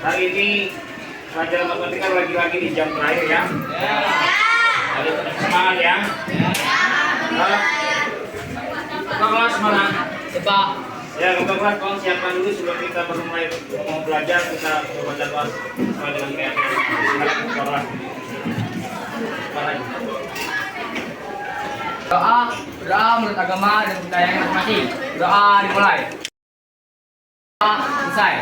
Hari ini pelajaran matematika lagi-lagi di jam terakhir ya. Ayo tetap semangat ya. Kakak kelas mana? Coba. Ya, kakak kelas tolong siapkan dulu sebelum kita mulai mau belajar, kita baca doa sesuai dengan keyakinan. Silakan kakak. Doa menurut agama dan budaya masing-masing. Doa dimulai. Doa selesai.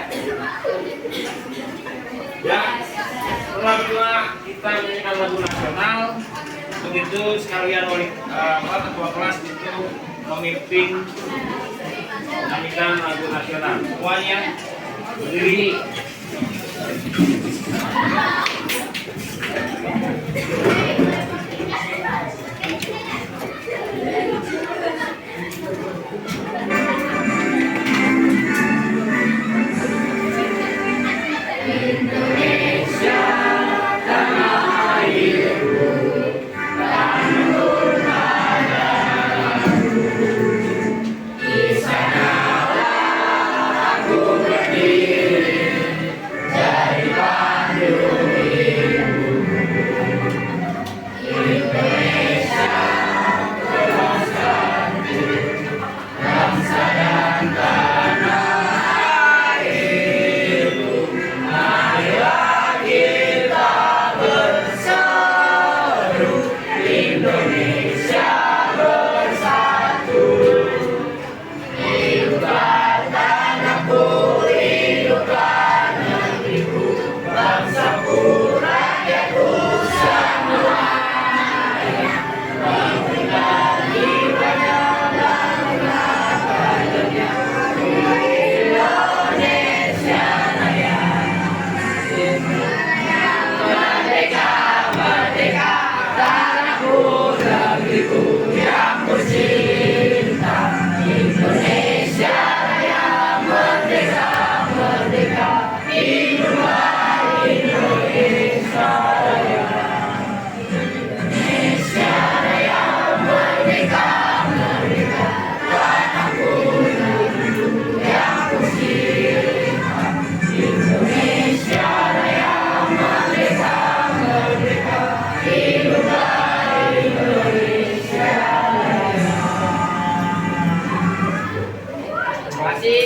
Ya, setelah kita menyanyikan lagu nasional, begitu sekalian oleh ketua kelas itu memimpin menyanyikan lagu nasional. Semuanya berdiri.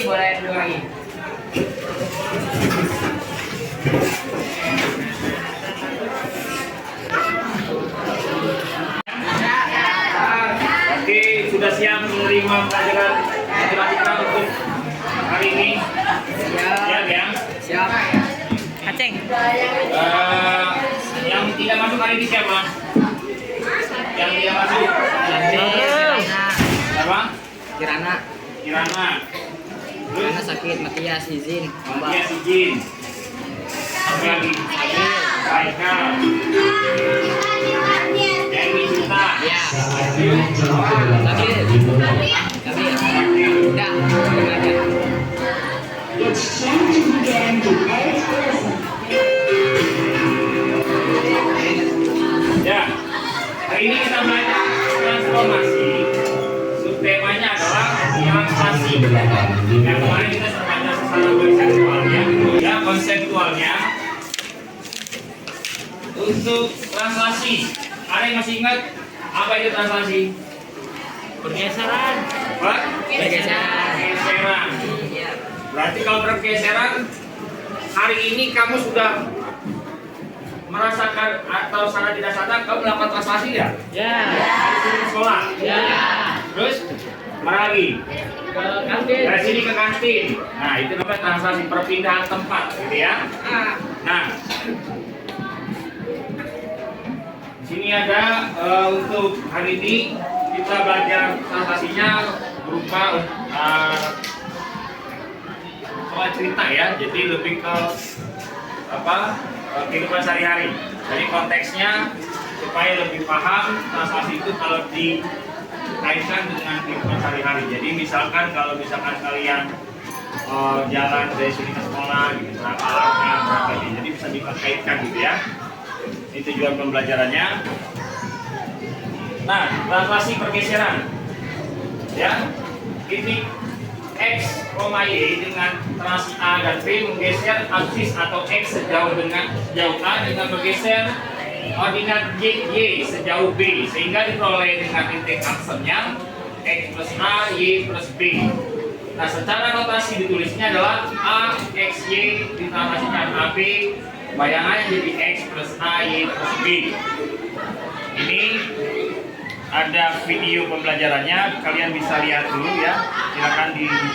Boleh dulu lagi. Oke, sudah siap menerima pelajaran matematika untuk hari ini? Siap ya? Siap. Aceng. Yang tidak masuk hari ini siapa? Yang tidak masuk? Siapa? Kirana. Kirana. Kirana sakit, Matias izin. Matias izin. Apa lagi? Baiklah. Dewi Cinta. Ya. Tapi. Udah. It's time to begin the 8th lesson. Ya, hari ini kita belajar transformasi. Subtemanya adalah translasi. Yang kemarin kita sudah belajar secara konseptualnya. Ya, konseptualnya untuk translasi. Ada yang masih ingat apa itu translasi? Pergeseran. Apa? Pergeseran. Pergeseran. Berarti kalau pergeseran hari ini kamu sudah merasakan atau secara tidak sadar kamu melakukan translasi ya? Ya. Dari sekolah. Ya. Terus mana lagi? Ke kantin. Dari sini ke kantin. Nah, itu namanya translasi, perpindahan tempat, gitu ya. Nah, sini ada untuk hari ini kita belajar translasinya berupa soal cerita ya. Jadi lebih ke kehidupan sehari-hari. Jadi konteksnya supaya lebih paham translasi itu kalau dikaitkan dengan kehidupan sehari-hari. Jadi misalkan kalau kalian jalan dari sini ke sekolah gitu, berapa lama, berapa ini, jadi bisa dikaitkan gitu ya. Ini tujuan pembelajarannya. Nah, translasi pergeseran, ya. Ini X, Y dengan translasi A dan B menggeser aksis atau X sejauh A dengan bergeser ordinat Y sejauh B, sehingga diperoleh dengan titik aksennya X plus A, Y plus B. Nah, secara notasi ditulisnya adalah A, X, Y ditranslasikan AB, bayangannya jadi X plus A, Y plus B. Ini ada video pembelajarannya, kalian bisa lihat dulu ya, silakan diperhatikan.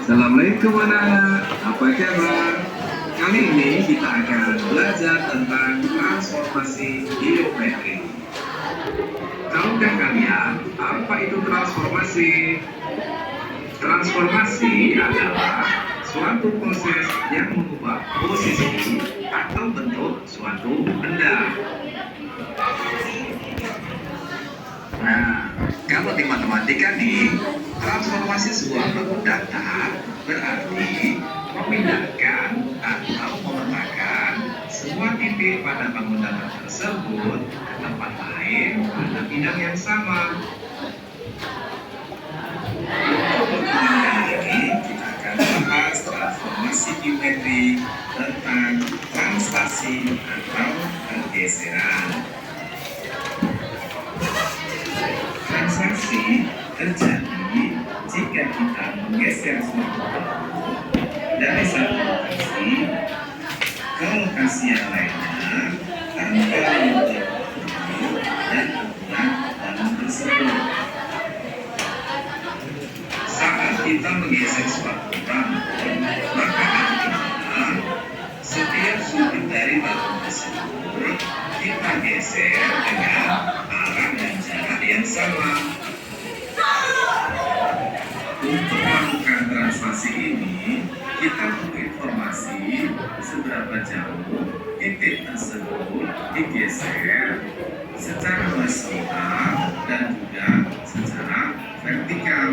Assalamualaikum anak-anak, apa kabar? Kali ini kita akan belajar tentang transformasi geometri. Tahukah kalian apa itu transformasi? Transformasi adalah suatu proses yang mengubah posisi atau bentuk suatu benda. Nah, kalau di matematika nih, transformasi sebuah bentuk data berarti memindahkan atau meletakkan semua titik pada bangunan tersebut ke tempat lain pada bidang yang sama. Untuk pertemuan kali ini, kita akan bahas transformasi geometri tentang translasi atau pergeseran. Translasi terjadi jika kita menggeser suatu bentuk dari satu lokasi ke lokasi yang lainnya tanpa mengubah bentuk dan ukuran bangunan tersebut. Saat kita menggeser suatu bangun, maka artinya setiap sudut dari bangun tersebut kita geser dengan arah dan jarak yang sama. Untuk melakukan translasi ini, kita perlu informasi seberapa jauh titik tersebut digeser secara horizontal dan juga secara vertikal.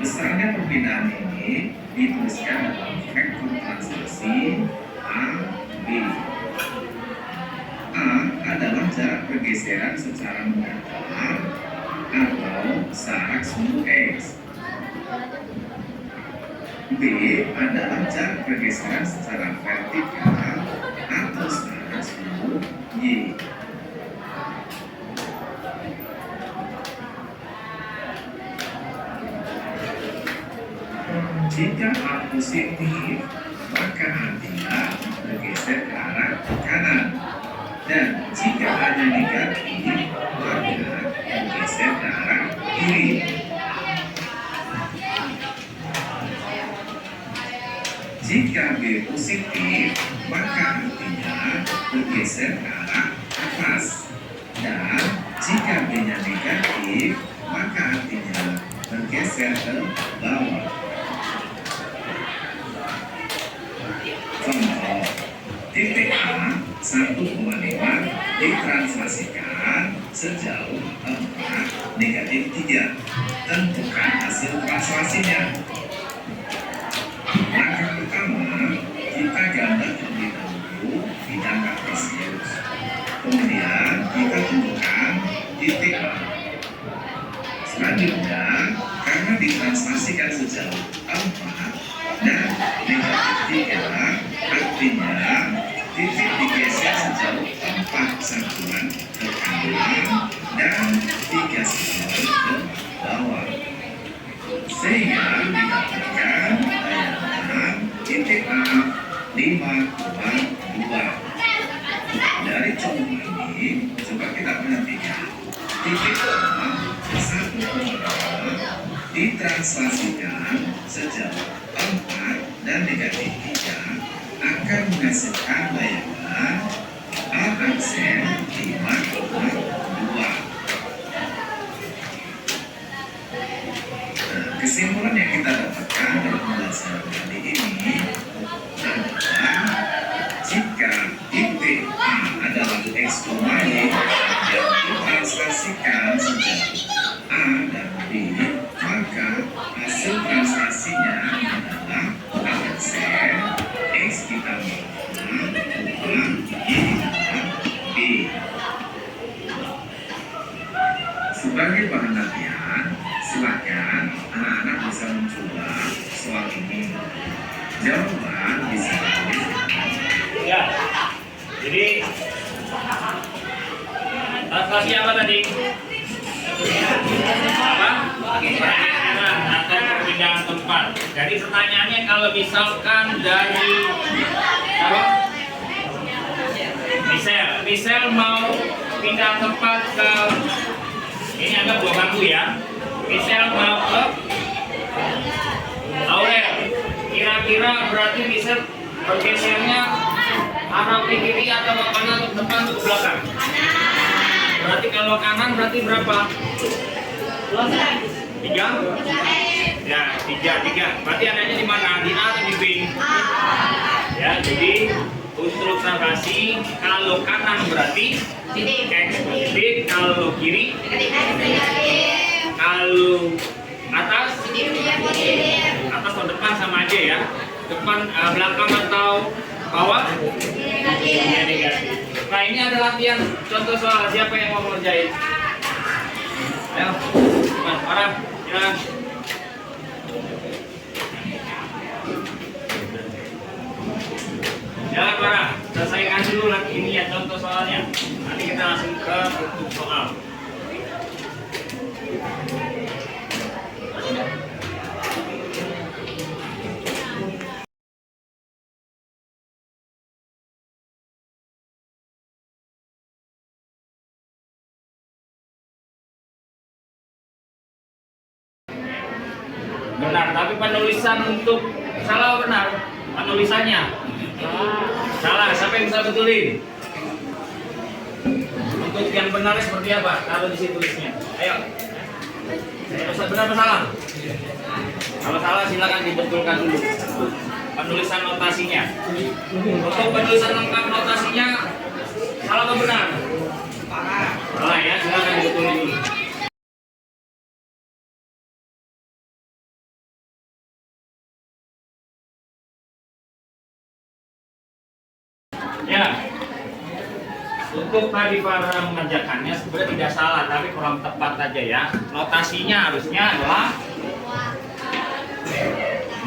Besarnya perbedaan ini dituliskan dalam vektor translasi A, B. A adalah jarak pergeseran secara mendatar atau sarak sumbu X. B adalah jarak pergeseran secara vertikal atau sarak sumbu Y. Jika A positif, maka artinya bergeser ke arah kanan. Dan jika A-nya negatif, maka bergeser ke arah kiri. Jika B positif, maka artinya bergeser ke arah atas. Dan jika B-nya negatif, maka artinya bergeser ke bawah. Contoh, titik A 1,5 ditranslasikan sejauh 4 negatif 3. Tentukan hasil translasinya. Langkah pertama, kita gambar terlebih dahulu bidang kartesius. Kemudian kita tentukan titik A. Selanjutnya, karena ditranslasikan sejauh 4 dan negatif 3, artinya titik digeser sejauh 4 satuan ke kanan dan 3 satuan ke bawah, sehingga didapatkan bayangan titik A 5,2. Dari contoh ini, coba kita perhatikan titik A 1,2 ditranslasikan sejauh 4 dan negatif 3 akan menghasilkan bayangan A aksen 5,2. Kesimpulan yang kita dapatkan dalam pembelajaran kali ini adalah jika titik A adalah X, Y yang ditranslasikan sejauh A dan B, maka hasil translasinya adalah A aksen Jawaban bisa Ya. Jadi translasi apa tadi? Apa? Pergeseran atau perpindahan tempat. Jadi pertanyaannya kalau misalkan dari apa? Misal mau pindah tempat ke ini anggap buah bangku ya. Misal mau ke Aurel. Kira-kira berarti bisa bergesernya arah ke kiri atau ke kanan, ke depan atau ke belakang? Berarti kalau kanan berarti berapa? 3? Ya, 3. Berarti adanya di mana? Di A atau di B? Ya, jadi untuk translasi kalau kanan berarti X positif, kalau kiri, kalau atas atau depan sama aja ya. Depan, belakang atau bawah? Ya, negatif. Nah ini ada latihan contoh soal, siapa yang mau ngerjain? Ayo, cepat, Farah, jalan. Jalan Farah, selesaikan dulu lagi ini ya contoh soalnya. Nanti kita langsung ke bentuk soal. Benar, tapi penulisan untuk salah benar penulisannya. Salah, siapa yang bisa betulin? Untuk yang benar seperti apa? Taruh di situ tulisnya. Ayo. Benar apa salah? Kalau salah silakan dibetulkan dulu. Penulisan notasinya. Untuk penulisan lengkap notasinya salah atau benar? Salah ya, silakan dibetulin dulu. Ya, untuk tadi para mengerjakannya sebenarnya tidak salah, tapi kurang tepat saja ya. Notasinya harusnya adalah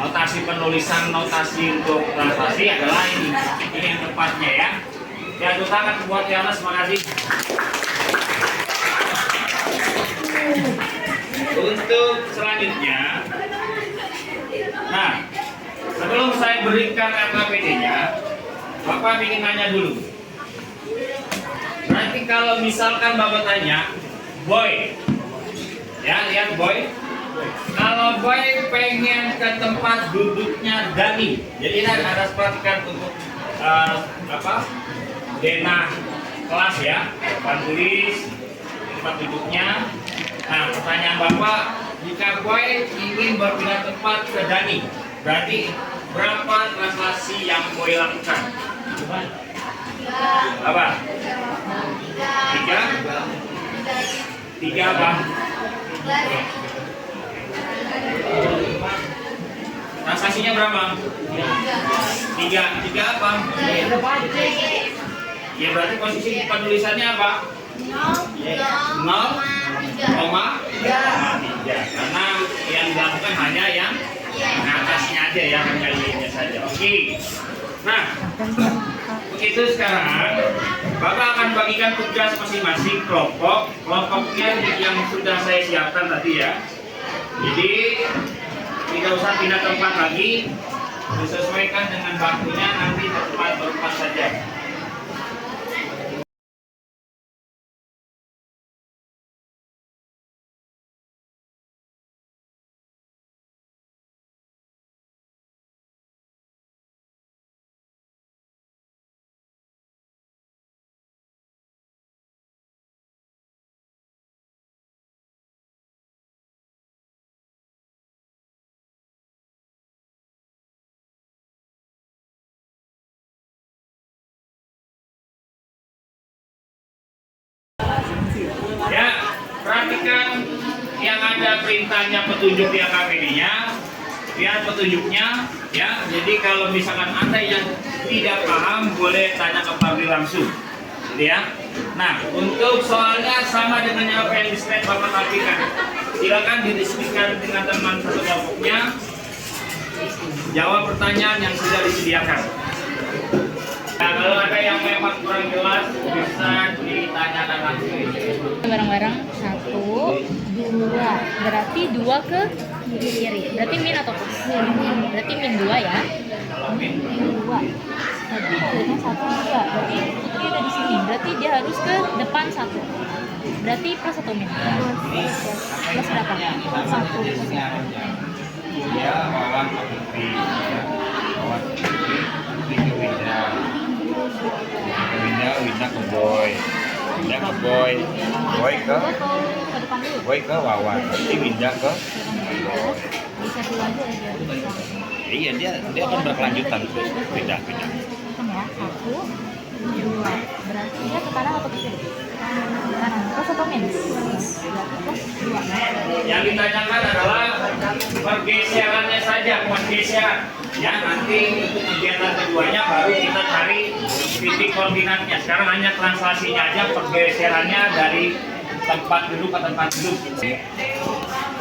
notasi penulisan, notasi untuk translasi adalah ini yang tepatnya ya. Ya, tepuk tangan buat Yana, terima kasih. Untuk selanjutnya, nah sebelum saya berikan RKPD-nya, Bapak ingin nanya dulu. Berarti kalau misalkan Bapak tanya, Boy, ya lihat Boy. Kalau Boy pengen ke tempat duduknya Dani, jadi ini harus perhatikan untuk denah kelas ya, depan tulis tempat duduknya. Nah pertanyaan Bapak, jika Boy ingin berpindah tempat ke Dani, berarti berapa translasi yang Boy lakukan? Apa? 3 apa? Transaksinya berapa? 3 apa? Ya berarti posisi penulisannya apa? 0,3 karena yang dilakukan hanya yang atasnya aja ya, hanya Y-nya saja. Oke. Nah, begitu sekarang Bapak akan bagikan tugas masing-masing kelompoknya yang sudah saya siapkan tadi ya. Jadi tidak usah pindah tempat lagi, disesuaikan dengan bangkunya, nanti berempat saja. Ya, perhatikan yang ada perintahnya petunjuk di AKPD-nya, lihat petunjuknya ya. Jadi kalau misalkan Anda yang tidak paham boleh tanya ke Fadli langsung, gitu ya. Nah, untuk soalnya sama dengan apa yang di slide Bapak tampilkan. Silakan didiskusikan dengan teman satu kelompoknya. jawab pertanyaan yang sudah disediakan. Nah, kalau ada yang memang kurang jelas bisa ditanyakan langsung. Bareng-bareng 1, 2. Berarti 2 ke kiri. Berarti min atau plus? Berarti min 2 ya. Min 2. Tadi mobilnya 1, 2. Berarti Putri ada di sini. Berarti dia harus ke depan 1. Berarti plus atau min? Plus berapa? 1. Ya, Wawan ke Putri. Wawan ke Putri, Putri ke Winda. Winda ke Boy. Winda ke Boy. Boy ke Ke depan dulu. Boy ke Wawan. Nanti Winda ke Boy. Bisa dulu aja ya. Iya, dia akan berkelanjutan terus. Pindah. Hitung ya. 1, 2. Berarti dia ke kanan atau ke kiri? Kanan. Plus atau min? Plus 2. Yang ditanyakan adalah pergeserannya saja, pergeseran. Ya, nanti untuk kegiatan keduanya baru kita cari titik koordinatnya. Sekarang hanya translasinya aja, pergeserannya dari tempat duduk ke tempat duduk.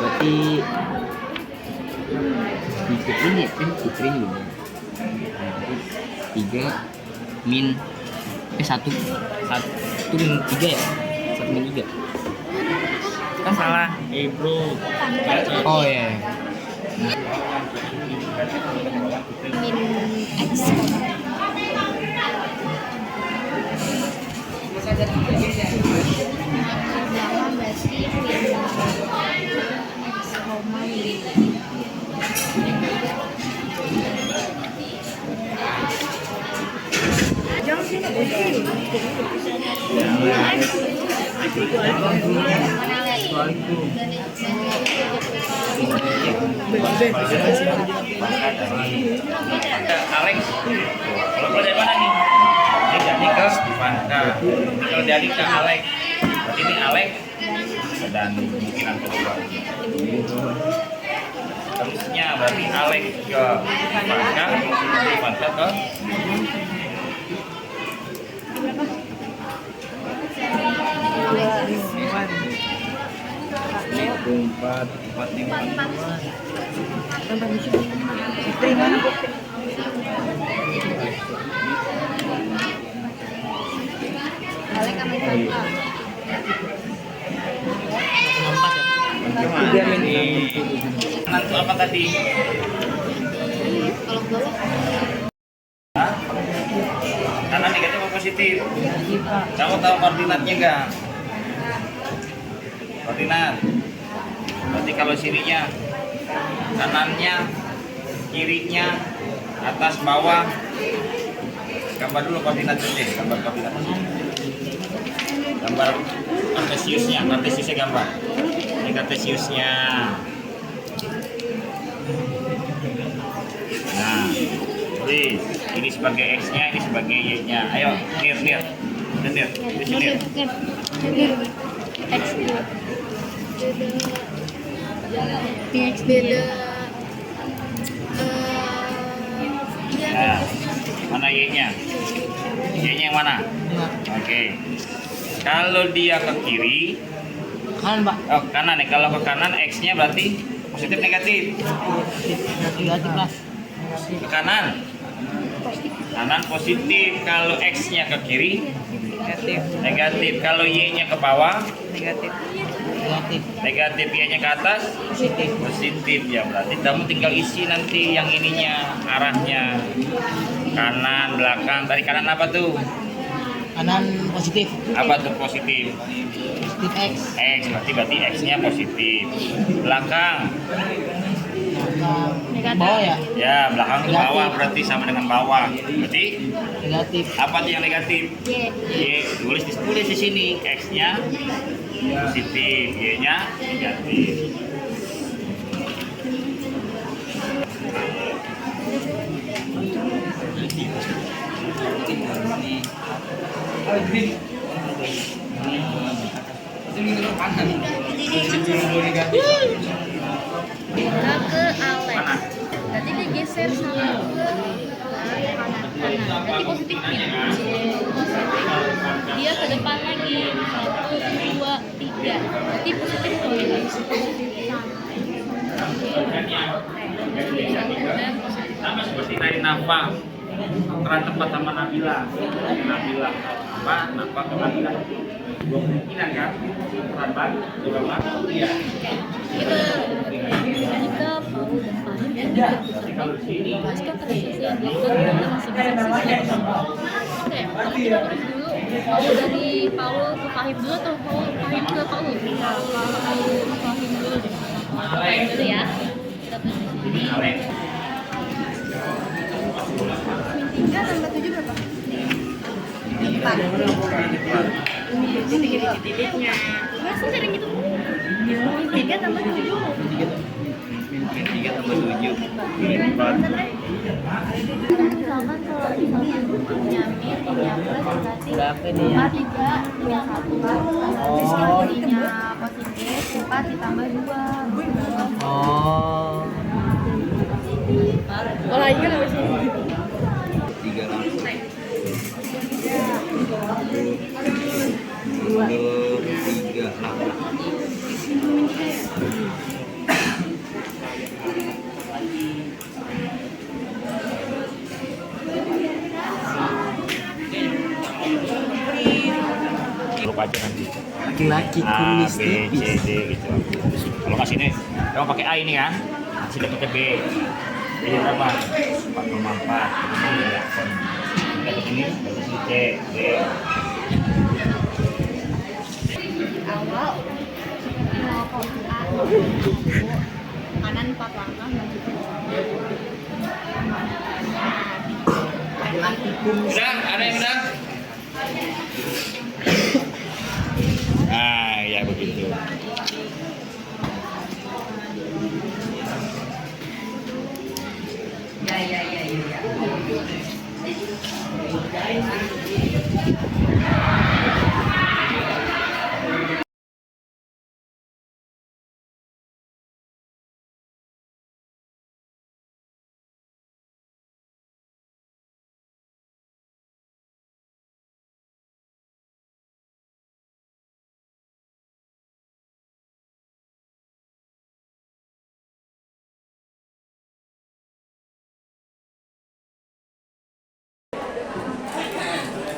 Berarti tiga ini kan Putri ini. 3 min 1 min 3 ya? 1 min 3. Kan salah. Bro. Oh ya. Min X. Pertama berarti min X, jangan sini. Alex, kalau dari mana nih? Ini dari ke Ivanka. Ini kalau dari ke Alex. Berarti ini Alex dan kemungkinan kedua. Terusnya berarti Alex ke Ivanka, Ivanka ke empat. Balik sama Ivanka. Nanti apa tadi? Kalau bawah Kanan negatif atau positif? Kamu tahu koordinatnya enggak? Koordinat. Berarti kalau sininya, kanannya, kirinya, atas, bawah. Gambar dulu koordinat deh, gambar koordinat. Gambar kartesiusnya gambar. Ini kartesiusnya. Nah, jadi ini sebagai X-nya, ini sebagai Y-nya. Ayo, lihat. Di sini. X beda. X beda. Nah, mana Y-nya? Y-nya yang mana? Oke. Kalau dia ke kiri, Kanan, Pak. oh kanan nih. Kalau ke kanan X-nya berarti positif negatif. Negatif lah. Ke kanan. Kanan positif. Kalau X-nya ke kiri negatif. Kalau Y-nya ke bawah Negatif. negatif. Y-nya ke atas positif ya. Berarti kamu tinggal isi nanti yang ininya, arahnya. Kanan, belakang. Tadi kanan apa tuh? Kanan positif. Apa tuh positif? Positif X. X berarti X-nya positif. Belakang. Bawah ya? Ya, belakang ke bawah berarti sama dengan bawah. Berarti Negatif. apa tuh yang negatif? Y. Tulis di sini. X-nya positif, Y-nya negatif. Beda ke Alex. Mana? Berarti dia geser sama ke kanan. Berarti positif min. Dia ke depan lagi. 1, 2, 3. Berarti positif tuh min. Dan positif. Sama seperti tadi Nafa, peran tempat sama Nabila. Nabila apa? Nafa ke Nabila. Dua kemungkinan kan? Peran baru, dua baru. Iya. Jika Paul dan Fahim yang dibebaskan atas sisi yang dilakukan oleh masing-masing sisi. Oke, kalau kita tulis dulu Paul dari Paul ke Fahim dulu atau Fahim ke Paul? Paul Fahim dulu deh. Fahim dulu ya. Kita tulis di sini. 3 tambah 7 berapa? 4. Titik-titiknya. Masa sering gitu? 3 tambah 7. 3 tambah 7. Misalkan kalau misalnya punya min, punya plus berarti 4 3 punya 1. Terus kalau punya positif 4 ditambah 2. Oh. Lagi kan apa sih? 3 langsung. 2. 3 langsung. Huruf aja nanti. Laki-laki A, kumis B, C, tipis. D gitu. Kalau nggak sini, kamu pakai A ini kan? Sini pakai B. Jadi berapa? 4,4. Ini ya. Dapat ini, dapat C, D. Awal 0,A kanan 4 langkah Udah, ada yang udah? Nah, ya begitu.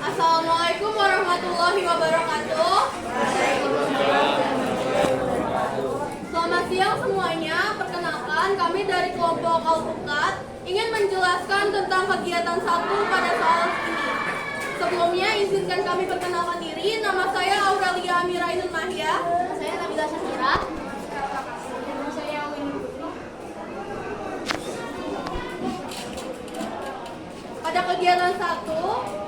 Assalamualaikum warahmatullahi wabarakatuh. Selamat siang semuanya. Perkenalkan, kami dari kelompok Alpukat ingin menjelaskan tentang kegiatan 1 pada soal ini. Sebelumnya izinkan kami perkenalkan diri. Nama saya Aurelia Amira Ainun Mahia. Nama saya Nabila Syakira. Nama saya Winnie Putri. Pada kegiatan 1,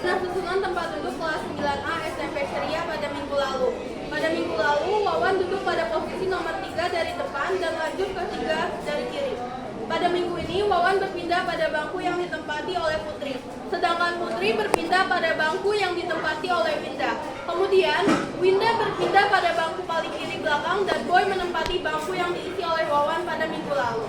susunan tempat duduk kelas 9A SMP Syariah pada minggu lalu. Pada minggu lalu, Wawan duduk pada posisi nomor 3 dari depan dan lanjut ke 3 dari kiri. Pada minggu ini, Wawan berpindah pada bangku yang ditempati oleh Putri. Sedangkan Putri berpindah pada bangku yang ditempati oleh Winda. Kemudian, Winda berpindah pada bangku paling kiri belakang dan Boy menempati bangku yang diisi oleh Wawan pada minggu lalu.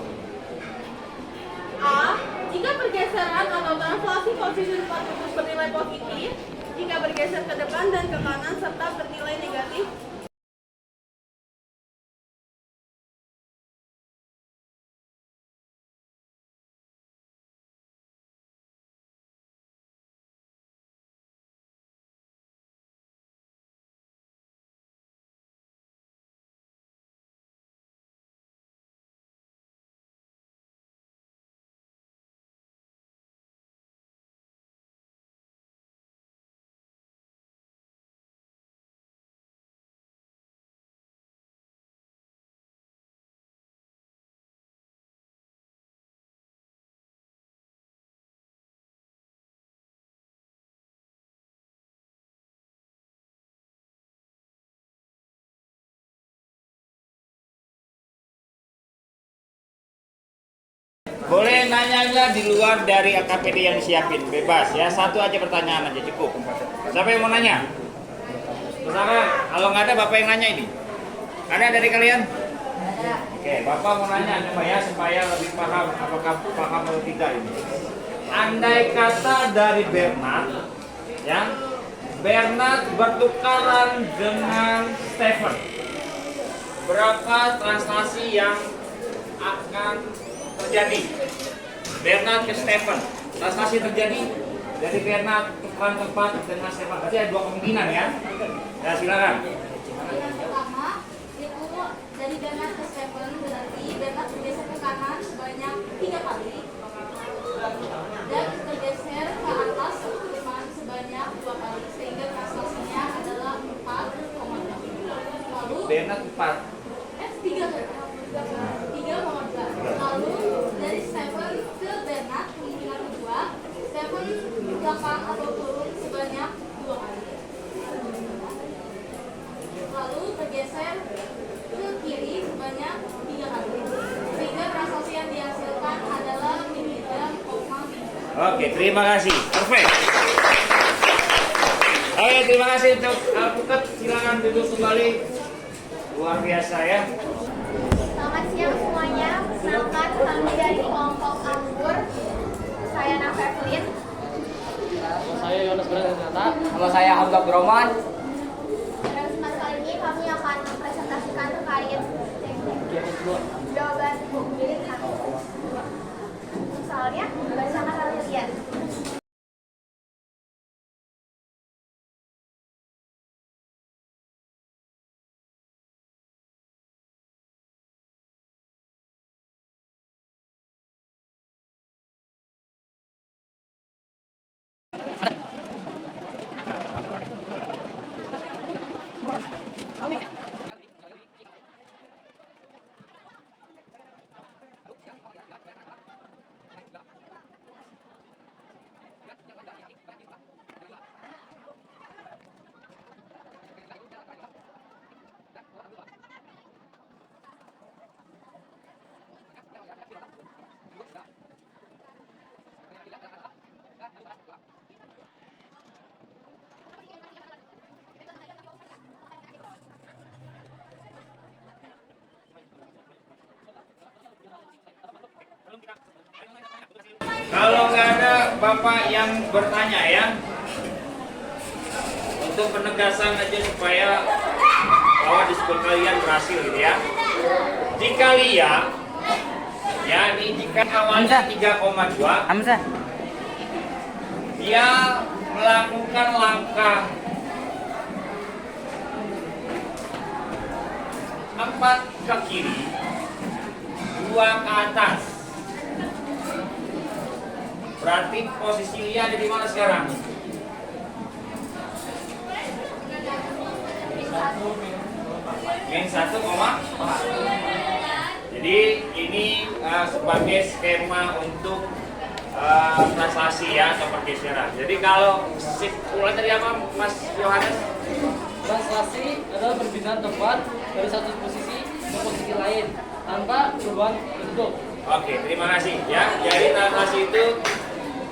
A. Jika pergeseran atau translasi posisi tempat duduk bernilai positif, jika bergeser ke depan dan ke kanan serta bernilai negatif, Boleh nanya di luar dari AKPD yang disiapin, bebas ya. Satu aja pertanyaan aja cukup. Siapa yang mau nanya? Silakan. Kalau nggak ada, bapak yang nanya ini. Ada dari kalian? Oke, bapak mau nanya coba ya supaya lebih paham apakah paham atau tidak ini. Andai kata dari Bernard, ya, Bernard bertukaran dengan Stephen, berapa translasi yang akan terjadi? Bernard ke Stephen. Translasi terjadi dari Bernard tukeran tempat dengan Stephen. Berarti ada dua kemungkinan ya. Ya silakan. Yang pertama itu dari Bernard ke Stephen, berarti Bernard bergeser ke kanan sebanyak 3 kali dan bergeser ke atas Stephen sebanyak 2 kali, sehingga translasinya adalah 4,2. Lalu Bernard 4. 3,2. Lalu dari Stephen ke Bernard kemungkinan kedua, Stephen belakang atau turun sebanyak 2 kali. Lalu bergeser ke kiri sebanyak 3 kali, sehingga translasi yang dihasilkan adalah miligram, Oke, terima kasih. Perfect. Oke, terima kasih untuk Alpukat. Silakan duduk kembali. Luar biasa ya. Selamat siang semuanya. Perkenalkan, kami dari kelompok Anggur. Saya Naf Evelyn. Saya Yohanes Bernata. Kalau saya Hamzah Broman. Pada kesempatan kali ini kami akan mempresentasikan terkait jawaban milik kami. Misalnya, berdasarkan hal lihat. Kalau nggak ada Bapak yang bertanya ya, untuk penegasan aja supaya bahwa diskusi kalian berhasil gitu ya. Jika lihat, ya ini jika awalnya 3,2, Hamzah. dia melakukan langkah 4 ke kiri, 2 ke atas. Berarti posisi Lia ada di mana sekarang? Min 1, jadi ini sebagai skema untuk translasi ya atau pergeseran. Jadi kalau mulai dari apa Mas Yohanes? Translasi adalah perpindahan tempat dari satu posisi ke posisi lain tanpa perubahan bentuk. Oke, terima kasih ya. Jadi translasi itu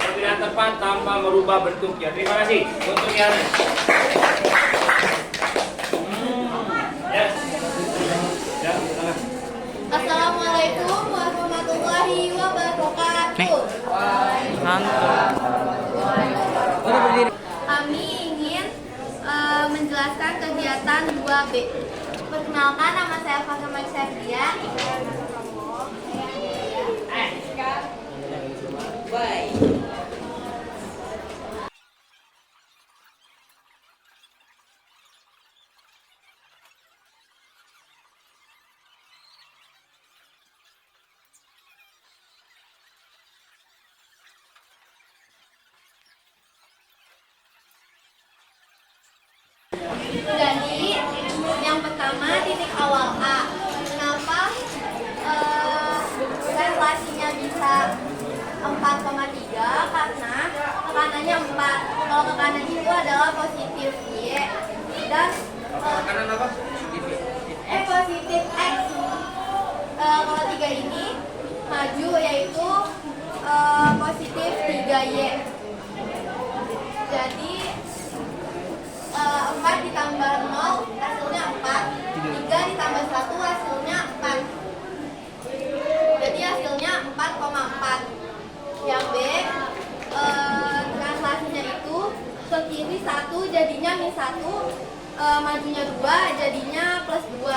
perpindahan tempat tanpa merubah bentuknya. Terima kasih untuk Yohanes. Ya. Ya, silakan. Assalamualaikum warahmatullahi wabarakatuh. Kami ingin menjelaskan kegiatan 2B. Perkenalkan, nama saya Fatima Septian. Jadi, yang pertama titik awal A. Kenapa relasinya bisa 4,3? Karena tekanannya 4. Kalau tekanan itu adalah positif Y dan Kanan apa? positif X. Kalau 3 ini maju, yaitu positif 3Y. Jadi 4 ditambah 0 hasilnya 4, 3 ditambah 1 hasilnya 4. Jadi hasilnya 4,4. Yang B, translasinya itu ke kiri 1 jadinya min 1, majunya 2 jadinya plus 2.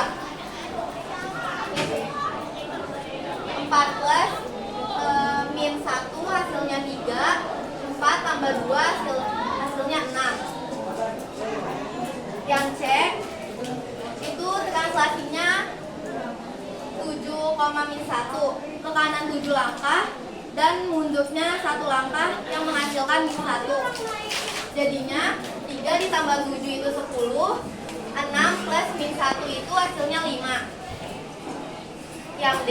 4 plus min 1 ditambah 2 hasilnya 6. Yang C itu translasinya 7,-1 ke kanan 7 langkah dan mundurnya 1 langkah yang menghasilkan -1. Jadinya 3 ditambah 7 itu 10, 6 plus -1 itu hasilnya 5. Yang D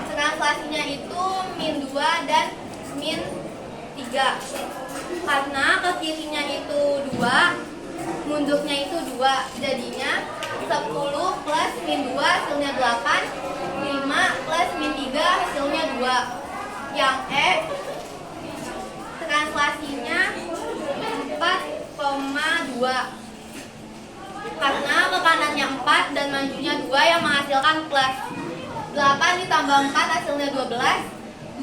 translasinya itu -2 dan -3 karena ke kirinya itu 2, mundurnya itu 2, jadinya 10 plus -2 hasilnya 8, 5 plus -3 hasilnya 2. Yang E translasinya 4,2 karena ke kanannya 4 dan majunya 2 yang menghasilkan plus. 8 ditambah 4 hasilnya 12,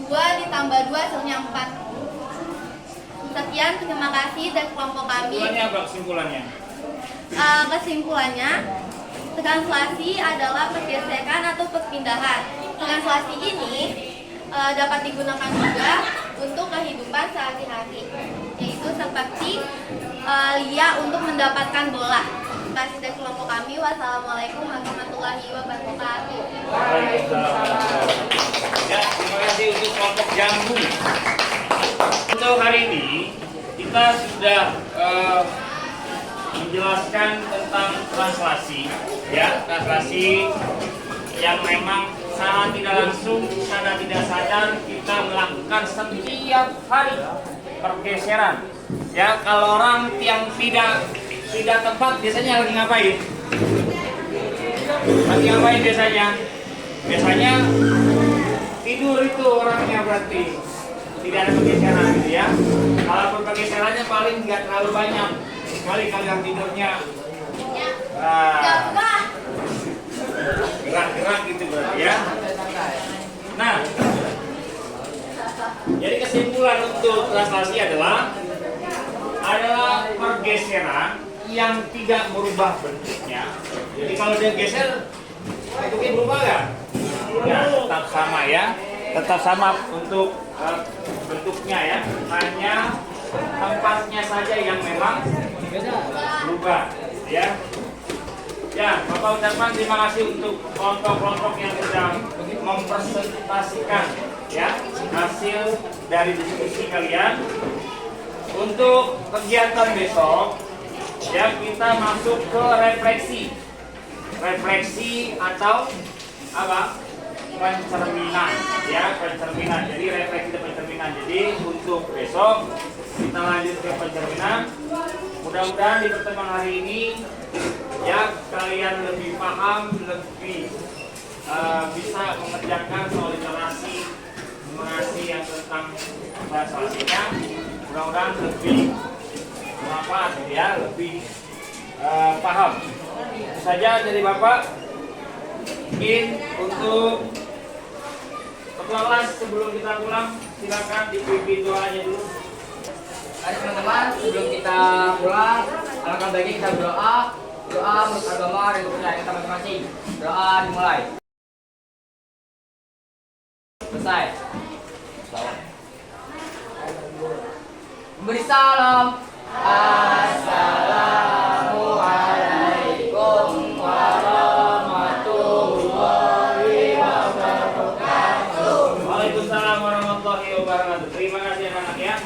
2 ditambah 2 hasilnya 4. Sekian, terima kasih dari kelompok kami. Kesimpulannya apa kesimpulannya? Kesimpulannya, translasi adalah pergeseran atau perpindahan. Translasi ini dapat digunakan juga untuk kehidupan sehari-hari, yaitu seperti Lia untuk mendapatkan bola. Terima kasih dari kelompok kami. Wassalamualaikum warahmatullahi wabarakatuh. Waalaikumsalam. Ya, terima kasih untuk kelompok Jambu. Untuk hari ini kita sudah menjelaskan tentang translasi, ya, translasi yang memang secara tidak langsung, secara tidak sadar kita melakukan setiap hari pergeseran. Ya, kalau orang yang tidak tepat biasanya lagi ngapain? Lagi ngapain biasanya? Biasanya tidur itu orangnya berarti. Tidak ada pergeseran gitu ya. Kalau pergeserannya paling nggak terlalu banyak. Kecuali kalian tidurnya gerak-gerak gitu berarti ya. Nah, jadi kesimpulan untuk translasi adalah pergeseran yang tidak merubah bentuknya. Jadi kalau dia geser, bentuknya berubah nggak? Ya, tetap sama ya. Tetap sama untuk bentuknya ya. Hanya tempatnya saja yang memang berubah ya. Ya, Bapak ucapkan terima kasih untuk kelompok-kelompok yang sudah mempresentasikan ya hasil dari diskusi kalian. Untuk kegiatan besok ya kita masuk ke refleksi atau apa? Pencerminan ya, pencerminan. Jadi refleksi dan pencerminan. Jadi untuk besok kita lanjut ke pencerminan. Mudah-mudahan di pertemuan hari ini ya kalian lebih paham, lebih bisa mengerjakan soal literasi yang tentang bahasa asingnya. Mudah-mudahan lebih bermanfaat ya, lebih paham. Itu saja dari Bapak. Mungkin untuk ketua kelas sebelum kita pulang silakan dipimpin doanya dulu. Mari teman-teman, sebelum kita pulang, alangkah baiknya kita berdoa menurut agama dan kepercayaan kita masing-masing. Doa dimulai. Selesai. Memberi salam. Assalamualaikum warahmatullahi wabarakatuh. Waalaikumsalam warahmatullahi wabarakatuh. Terima kasih anak-anak ya.